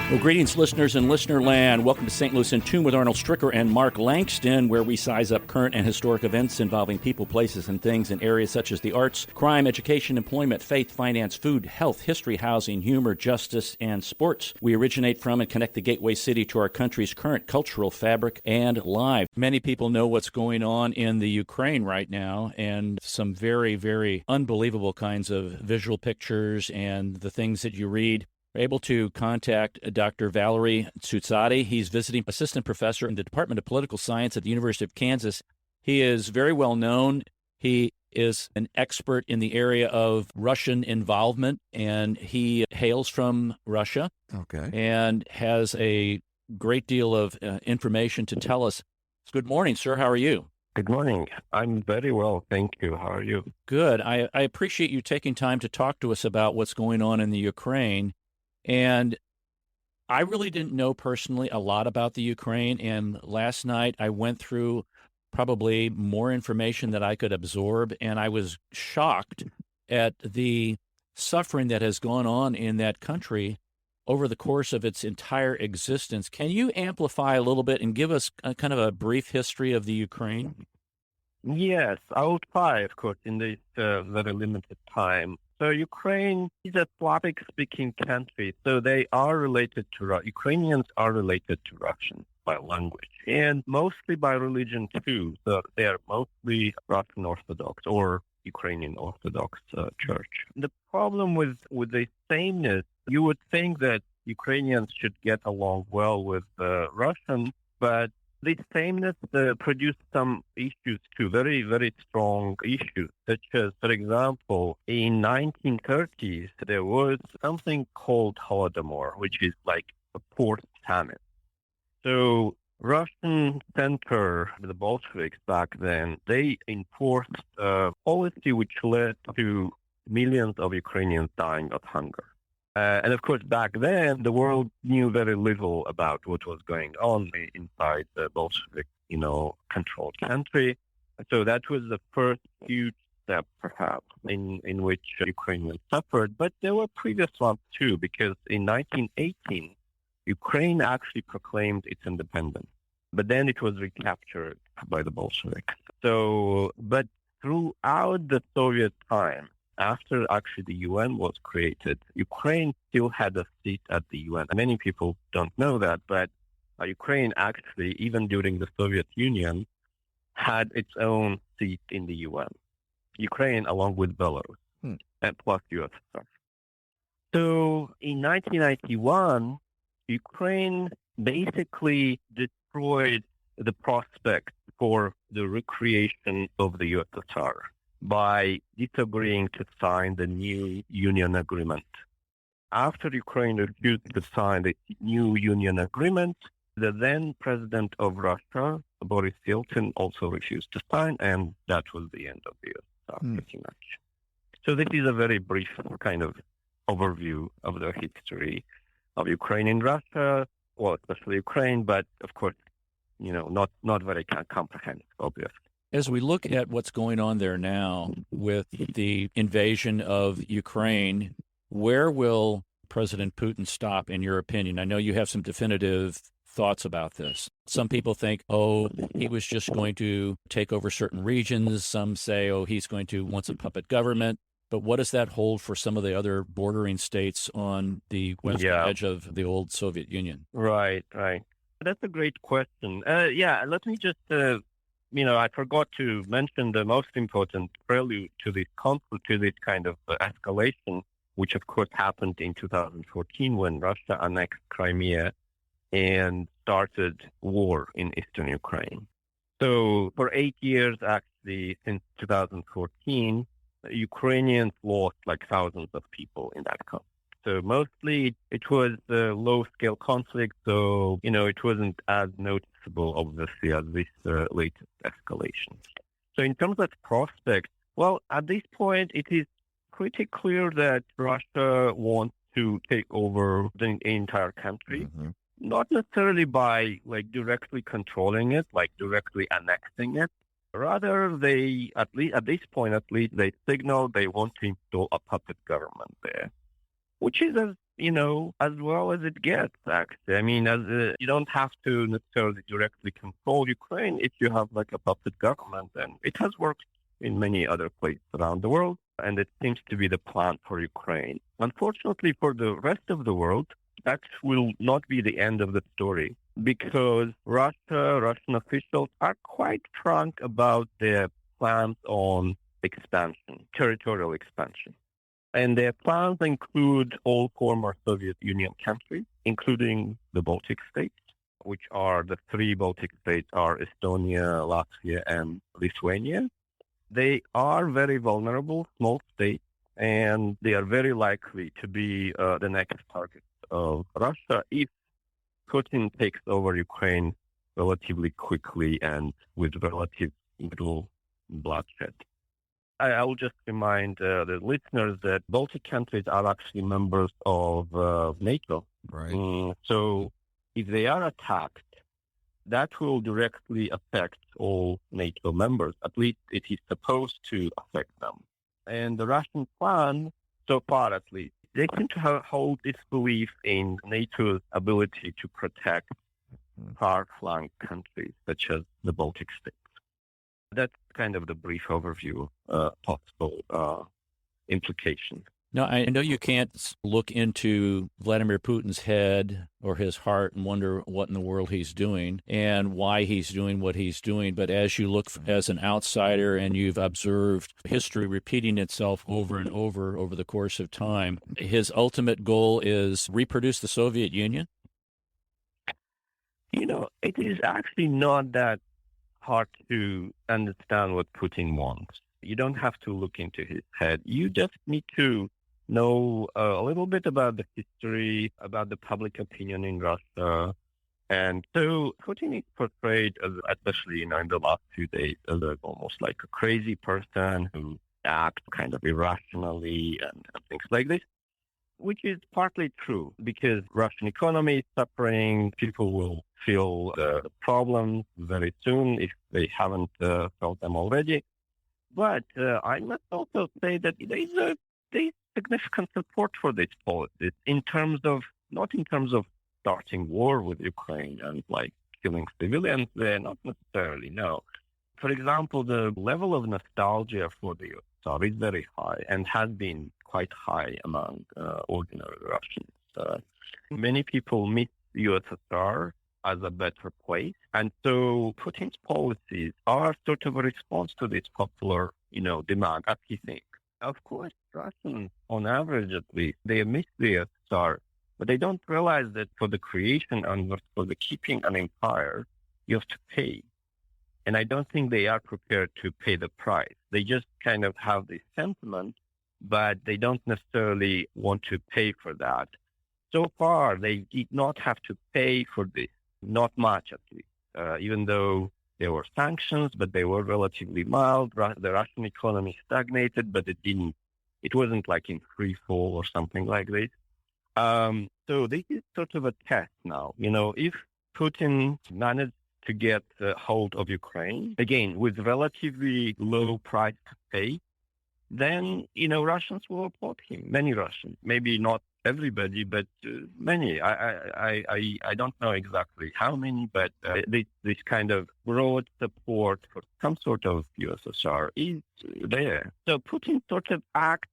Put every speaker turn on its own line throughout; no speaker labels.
Well, greetings, listeners in listener land. Welcome to St. Louis in Tune with Arnold Stricker and Mark Langston, where we size up current and historic events involving people, places, and things in areas such as the arts, crime, education, employment, faith, finance, food, health, history, housing, humor, justice, and sports. We originate from and connect the gateway city to our country's current cultural fabric and life. Many people know what's going on in the Ukraine right now, and some very, very unbelievable kinds of visual pictures and the things that you read. Able to contact Dr. Valery Tsutsady. He's visiting assistant professor in the Department of Political Science at the University of Kansas. He is very well known. He is an expert in the area of Russian involvement, and he hails from Russia.
Okay.
And has a great deal of information to tell us. Good morning, sir. How are you?
Good morning. I'm very well, thank you. How are you?
Good. I appreciate you taking time to talk to us about what's going on in the Ukraine. And I really didn't know personally a lot about the Ukraine. And last night I went through probably more information that I could absorb. And I was shocked at the suffering that has gone on in that country over the course of its entire existence. Can you amplify a little bit and give us a kind of a brief history of the Ukraine?
Yes, I will try, of course, in this very limited time. So Ukraine is a Slavic-speaking country, so they are related to Ukrainians are related to Russians by language and mostly by religion too. So they are mostly Russian Orthodox or Ukrainian Orthodox Church. The problem with the sameness, you would think that Ukrainians should get along well with Russians, but this sameness produced some issues too, very, very strong issues, such as, for example, in 1930s, there was something called Holodomor, which is like a fourth famine. So Russian center, the Bolsheviks back then, they enforced a policy which led to millions of Ukrainians dying of hunger. And of course, back then, the world knew very little about what was going on inside the Bolshevik, controlled country. So that was the first huge step, perhaps, in which Ukrainians suffered. But there were previous ones too, because in 1918, Ukraine actually proclaimed its independence. But then it was recaptured by the Bolsheviks. So, but throughout the Soviet time, after actually the UN was created, Ukraine still had a seat at the UN. Many people don't know that, but Ukraine actually, even during the Soviet Union, had its own seat in the UN. Ukraine, along with Belarus, and plus USSR. So in 1991, Ukraine basically destroyed the prospect for the recreation of the USSR by disagreeing to sign the new union agreement. After Ukraine refused to sign the new union agreement, the then president of Russia, Boris Yeltsin, also refused to sign, and that was the end of the USSR, pretty much. So this is a very brief kind of overview of the history of Ukraine and Russia, well, especially Ukraine, but of course, not very comprehensive, obviously.
As we look at what's going on there now with the invasion of Ukraine, where will President Putin stop, in your opinion? I know you have some definitive thoughts about this. Some people think, he was just going to take over certain regions. Some say, he's going to want a puppet government. But what does that hold for some of the other bordering states on the western edge of the old Soviet Union?
Right. That's a great question. Let me just... I forgot to mention the most important prelude to this conflict, to this kind of escalation, which of course happened in 2014 when Russia annexed Crimea and started war in eastern Ukraine. So for 8 years, actually, since 2014, Ukrainians lost like thousands of people in that conflict. So mostly it was a low-scale conflict, so, it wasn't as noticeable, obviously, as this latest escalation. So in terms of prospects, well, at this point, it is pretty clear that Russia wants to take over the entire country, not necessarily by, directly controlling it, directly annexing it. Rather, they, at this point, they signal they want to install a puppet government there, which is a as well as it gets, actually. I mean, you don't have to necessarily directly control Ukraine if you have like a puppet government, and it has worked in many other places around the world, and it seems to be the plan for Ukraine. Unfortunately, for the rest of the world, that will not be the end of the story because Russian officials are quite frank about their plans on expansion, territorial expansion. And their plans include all former Soviet Union countries, including the Baltic states, which are the three Baltic states are Estonia, Latvia, and Lithuania. They are very vulnerable, small states, and they are very likely to be the next target of Russia if Putin takes over Ukraine relatively quickly and with relative little bloodshed. I will just remind the listeners that Baltic countries are actually members of NATO.
Right.
So if they are attacked, that will directly affect all NATO members. At least it is supposed to affect them. And the Russian plan, so far at least, they seem to hold this belief in NATO's ability to protect far-flung countries such as the Baltic states. That's kind of the brief overview of possible implications.
Now, I know you can't look into Vladimir Putin's head or his heart and wonder what in the world he's doing and why he's doing what he's doing. But as you look as an outsider and you've observed history repeating itself over and over the course of time, his ultimate goal is reproduce the Soviet Union?
It is actually not that hard to understand what Putin wants. You don't have to look into his head. You just need to know a little bit about the history, about the public opinion in Russia. And so Putin is portrayed as, especially in the last few days, as almost like a crazy person who acts kind of irrationally and things like this, which is partly true because Russian economy is suffering. People will feel the problems very soon if they haven't felt them already. But I must also say that there is significant support for this policy not in terms of starting war with Ukraine and like killing civilians there, not necessarily, no. For example, the level of nostalgia for the USSR is very high and has been quite high among ordinary Russians. Many people miss the USSR as a better place. And so Putin's policies are sort of a response to this popular, demand, as he thinks. Of course, Russians, on average at least, they miss the USSR, but they don't realize that for the creation and for the keeping an empire, you have to pay. And I don't think they are prepared to pay the price. They just kind of have this sentiment, but they don't necessarily want to pay for that. So far, they did not have to pay for this, not much at least, even though there were sanctions, but they were relatively mild. The Russian economy stagnated, but it wasn't like in free fall or something like this. So this is sort of a test now. If Putin managed to get hold of Ukraine, again, with relatively low price to pay, then, Russians will applaud him. Many Russians, maybe not everybody, but many. I don't know exactly how many, but this kind of broad support for some sort of USSR is there. So Putin sort of acts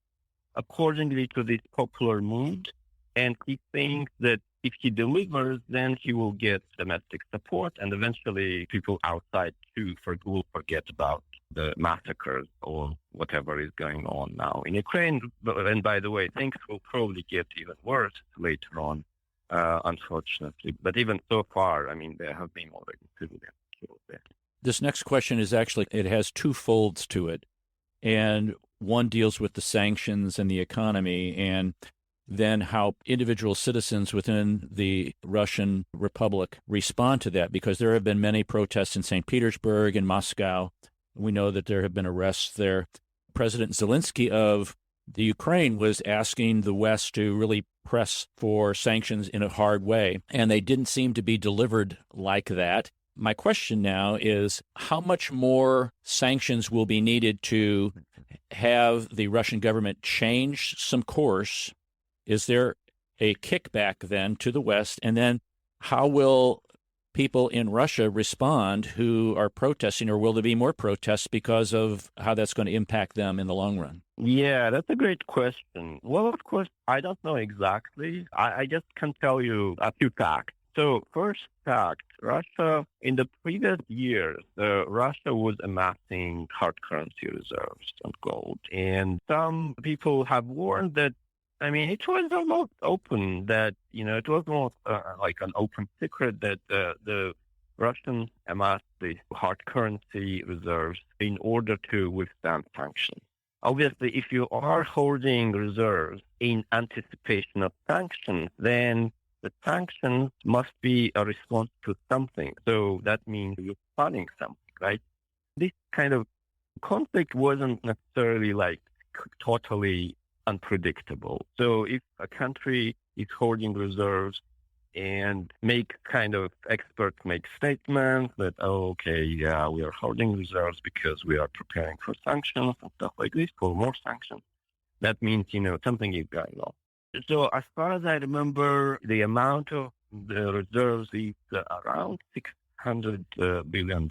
accordingly to this popular mood, and he thinks that if he delivers, then he will get domestic support, and eventually people outside too will forget about the massacres or whatever is going on now in Ukraine. And by the way, things will probably get even worse later on, unfortunately. But even so far, there have been already civilians killed there.
This next question is actually, it has two folds to it. And one deals with the sanctions and the economy, and then how individual citizens within the Russian Republic respond to that, because there have been many protests in St. Petersburg and Moscow. We know that there have been arrests there. President Zelensky of the Ukraine was asking the West to really press for sanctions in a hard way, and they didn't seem to be delivered like that. My question now is, how much more sanctions will be needed to have the Russian government change some course? Is there a kickback then to the West? And then how will people in Russia respond who are protesting, or will there be more protests because of how that's going to impact them in the long run?
Yeah, that's a great question. Well, of course, I don't know exactly. I just can tell you a few facts. So first fact, Russia, in the previous years, Russia was amassing hard currency reserves of gold. And some people have warned that, I mean, it was almost open that, it was almost like an open secret that the Russians amassed the hard currency reserves in order to withstand sanctions. Obviously, if you are holding reserves in anticipation of sanctions, then the sanctions must be a response to something. So that means you're planning something, right? This kind of conflict wasn't necessarily like totally unpredictable. So if a country is holding reserves and experts make statements that, we are holding reserves because we are preparing for sanctions and stuff like this, for more sanctions, that means, something is going on. So as far as I remember, the amount of the reserves is around $600 billion,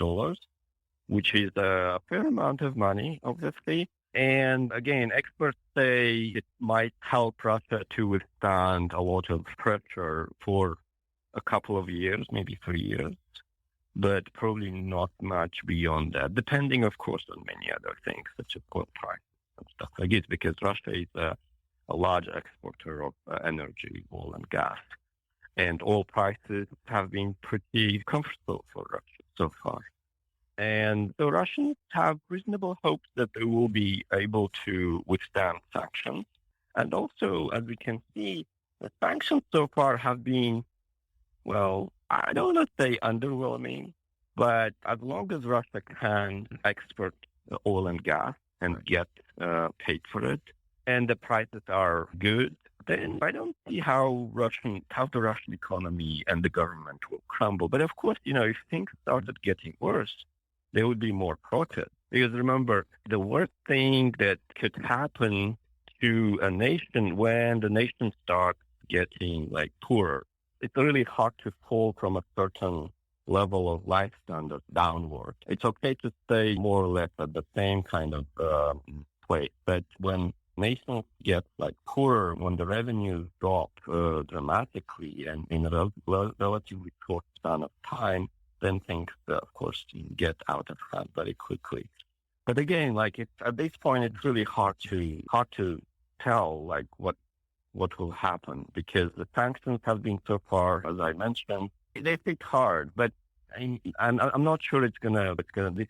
which is a fair amount of money, obviously. And again, experts say it might help Russia to withstand a lot of pressure for a couple of years, maybe 3 years, but probably not much beyond that, depending, of course, on many other things, such as oil prices and stuff like this, because Russia is a large exporter of energy, oil and gas. And oil prices have been pretty comfortable for Russia so far. And the Russians have reasonable hopes that they will be able to withstand sanctions. And also, as we can see, the sanctions so far have been, well, I don't want to say underwhelming, but as long as Russia can export oil and gas and get paid for it, and the prices are good, then I don't see how the Russian economy and the government will crumble. But of course, if things started getting worse, there would be more protests. Because remember, the worst thing that could happen to a nation when the nation starts getting poorer, it's really hard to fall from a certain level of life standard downward. It's okay to stay more or less at the same kind of place. But when nations get poorer, when the revenues drop dramatically and in a relatively short span of time, then things, of course, get out of hand very quickly. But again, at this point, it's really hard to tell what will happen, because the sanctions have been so far, as I mentioned, they hit hard. But I'm not sure this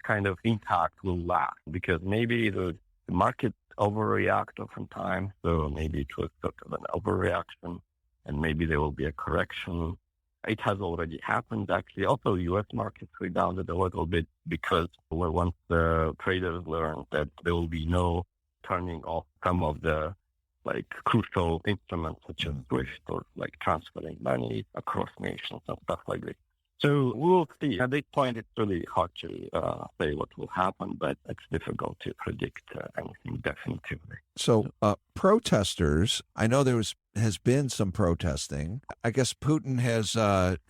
kind of impact will last, because maybe the market overreact oftentimes. So maybe it was sort of an overreaction, and maybe there will be a correction. It has already happened, actually. Also, U.S. markets rebounded a little bit because once the traders learned that there will be no turning off some of the crucial instruments such as SWIFT or transferring money across nations and stuff like this. So we will see. At this point, it's really hard to say what will happen, but it's difficult to predict anything definitively.
So protesters, I know has been some protesting. I guess Putin has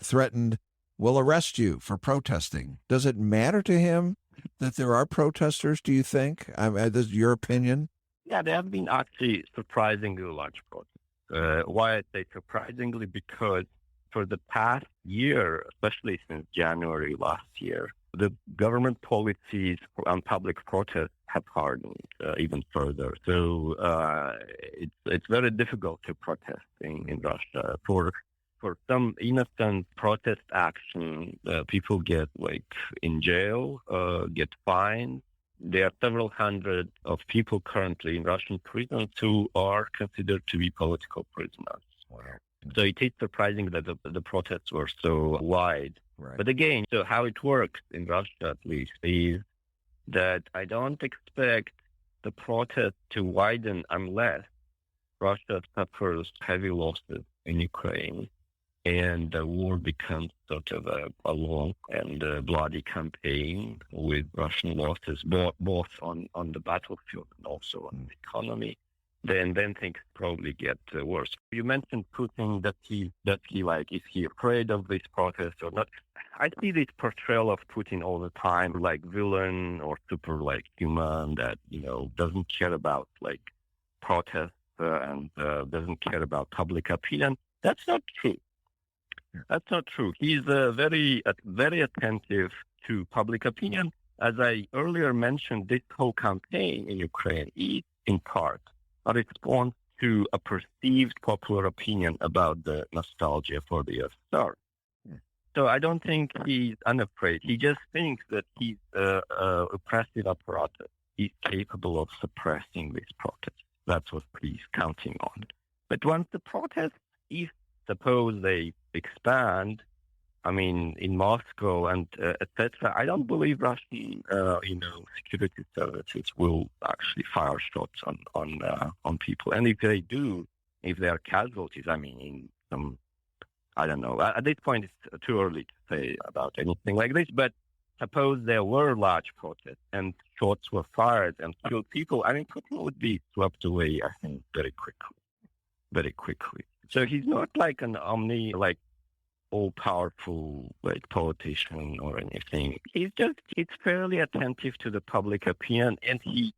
threatened, will arrest you for protesting. Does it matter to him that there are protesters, do you think? This is your opinion?
Yeah, there have been actually surprisingly large protests. Why I say surprisingly? Because for the past year, especially since January last year, the government policies on public protests have hardened even further. So it's very difficult to protest in Russia. For some innocent protest action, people get in jail, get fined. There are several hundred of people currently in Russian prisons who are considered to be political prisoners. Wow. So it is surprising that the protests were so wide. Right. But again, so how it works in Russia, at least, is that I don't expect the protest to widen unless Russia suffers heavy losses in Ukraine and the war becomes sort of a long and bloody campaign with Russian losses, both on the battlefield and also on the economy. then things probably get worse. You mentioned Putin, is he afraid of this protest or not? I see this portrayal of Putin all the time, like villain or super like human that, doesn't care about like protests and doesn't care about public opinion. That's not true. That's not true. He's very attentive to public opinion. As I earlier mentioned, this whole campaign in Ukraine is in part a response to a perceived popular opinion about the nostalgia for the USSR. So I don't think he's unafraid. He just thinks that he's oppressive apparatus. He's capable of suppressing this protest. That's what he's counting on. But once the protests, if suppose they expand, in Moscow and etc., I don't believe Russian, security services will actually fire shots on people. And if they do, if there are casualties, in some, I don't know. At this point, it's too early to say about anything like this. But suppose there were large protests and shots were fired and killed people, Putin would be swept away, I think, very quickly. So he's not like an all-powerful politician or anything. He's fairly attentive to the public opinion, and he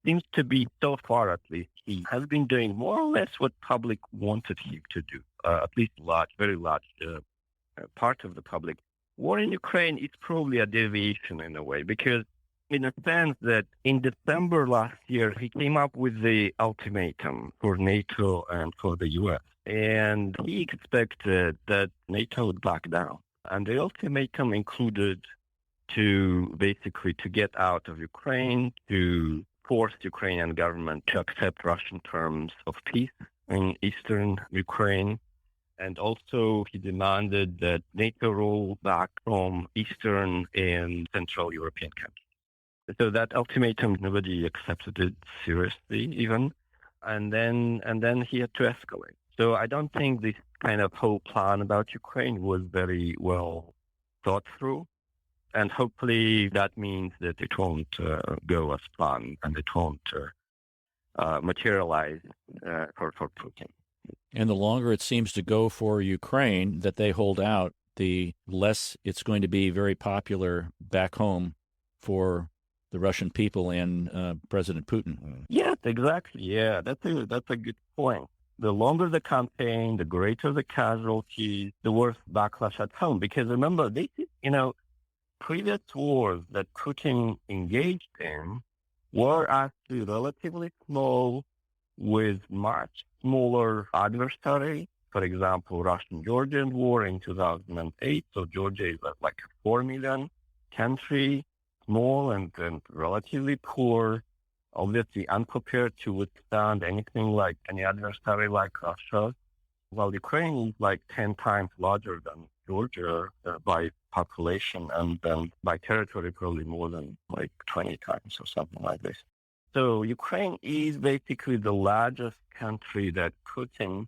seems to be, so far at least, he has been doing more or less what public wanted him to do, at least very large part of the public. War in Ukraine is probably a deviation in a way, because in a sense that in December last year, he came up with the ultimatum for NATO and for the U.S., and he expected that NATO would back down. And the ultimatum included to get out of Ukraine, to force the Ukrainian government to accept Russian terms of peace in eastern Ukraine. And also he demanded that NATO roll back from Eastern and Central European countries. So that ultimatum, nobody accepted it seriously even. And then he had to escalate. So I don't think this kind of whole plan about Ukraine was very well thought through. And hopefully that means that it won't go as planned and it won't materialize for Putin.
And the longer it seems to go for Ukraine that they hold out, the less it's going to be very popular back home for the Russian people and President Putin.
Yes, exactly. Yeah, that's a good point. The longer the campaign, the greater the casualties, the worse backlash at home. Because remember, this is, previous wars that Putin engaged in were actually relatively small with much smaller adversaries. For example, Russian-Georgian war in 2008. So Georgia is like a 4 million country, small and relatively poor, obviously unprepared to withstand anything like any adversary like Russia, while Ukraine is like 10 times larger than Georgia by population and then by territory probably more than like 20 times or something like this. So Ukraine is basically the largest country that Putin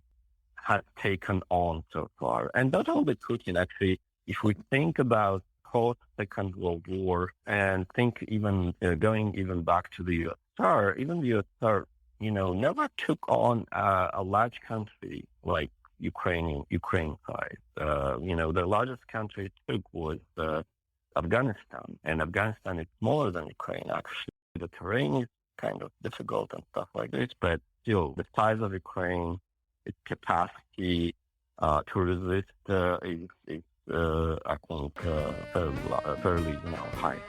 has taken on so far. And not only Putin, actually, if we think about post-Second World War and think even going even back to the USSR, even the USSR, never took on a large country like Ukraine size. The largest country it took was Afghanistan, and Afghanistan is smaller than Ukraine, actually. The terrain is kind of difficult and stuff like this, but still, the size of Ukraine, its capacity to resist is I think, fairly high.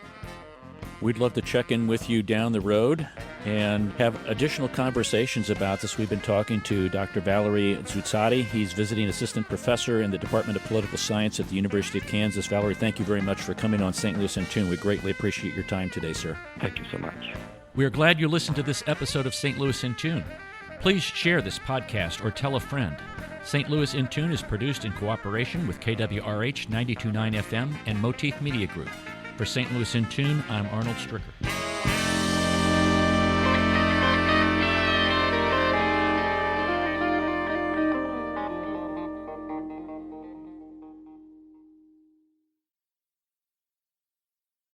We'd love to check in with you down the road and have additional conversations about this. We've been talking to Dr. Valery Zoutsady. He's visiting assistant professor in the Department of Political Science at the University of Kansas. Valery, thank you very much for coming on St. Louis in Tune. We greatly appreciate your time today, sir.
Thank you so much.
We are glad you listened to this episode of St. Louis in Tune. Please share this podcast or tell a friend. St. Louis in Tune is produced in cooperation with KWRH 92.9 FM and Motif Media Group. For St. Louis in Tune, I'm Arnold Stricker.